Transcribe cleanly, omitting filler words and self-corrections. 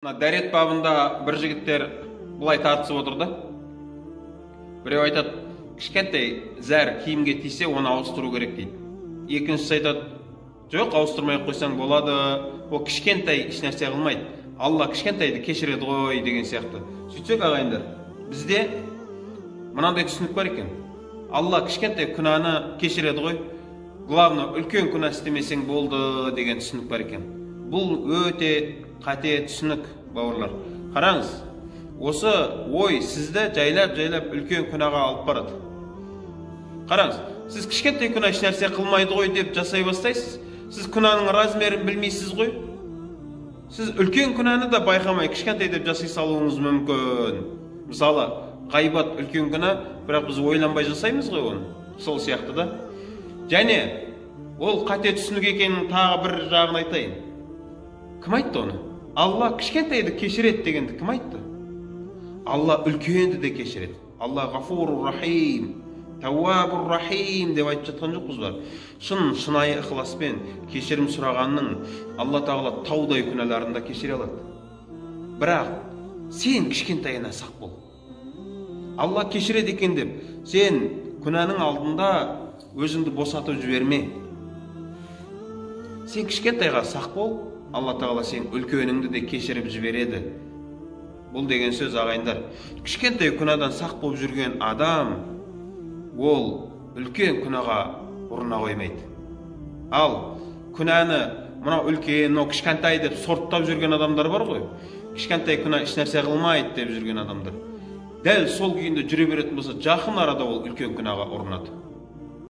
Дәрет бабында бір жігіттер бұлай тартысып отыр да. Біреу айтады, кішкентай зәр киімге тисе, оны ауыстыру керек дейді. Екіншісі айтады, жоқ, ауыстырмай қойсаң болады, ол кішкентай еш нәрсе қылмайды. Алла кішкентайды кешіреді ғой деген сияқты. Сөйтсек ағайындар, бізде мынандай түсінік бар екен. Алла кішкентай күнәні кешіреді ғой, главное, үлкен күнә істемесең болды деген түсінік бар екен. Бұл өте қате түсінік, бауырлар. Қараңыз, осы ой сізді жайлап үлкен күнәға алып барады. Қараңыз, сіз кішкентай күнә еш нәрсе қылмайды ғой деп жасай бастайсыз. Сіз күнәнің размерін білмейсіз ғой. Сіз үлкен күнәні де байқамай кішкентай деп жасай салуыңыз мүмкін. Мысалы, ғайбат үлкен күнә, бірақ біз ойланбай жасаймыз ғой оны. Сол сияқты да. Және ол қате түсінік екенін тағы бір жағын айтайын. Кім айтты оны? Алла кішкентайды кешіреді дегенді кім айтты? Алла үлкенді де кешіреді. Алла ғафурур рахим, тауабур рахим деп айтып жатқан жоқпыз ба? Шынайы ықыласпен кешірім сұрағанның Алла тағала таудай күнәларын да кешіре алады. Бірақ сен кішкентайына сақ бол. Алла кешіреді екен деп, сен күнәнің алдында өзіңді босатып жіберме. Сен кішкентайға сақ бол, Алла тағала сен үлкеніңді де кешіріп жібереді. Бұл деген сөз ағайындар. Кішкентай күнәдан сақ болып жүрген адам, ол үлкен күнәға ұрына қоймайды. Ал күнәні мына үлкен, мына кішкентай деп сорттап жүрген адамдар бар ғой. Кішкентай күнә еш нәрсе қылмайды деп жүрген адамдар. Дәл сол күйінде жүре беретін болса, жақын арада ол үлкен күнәға ұрынады.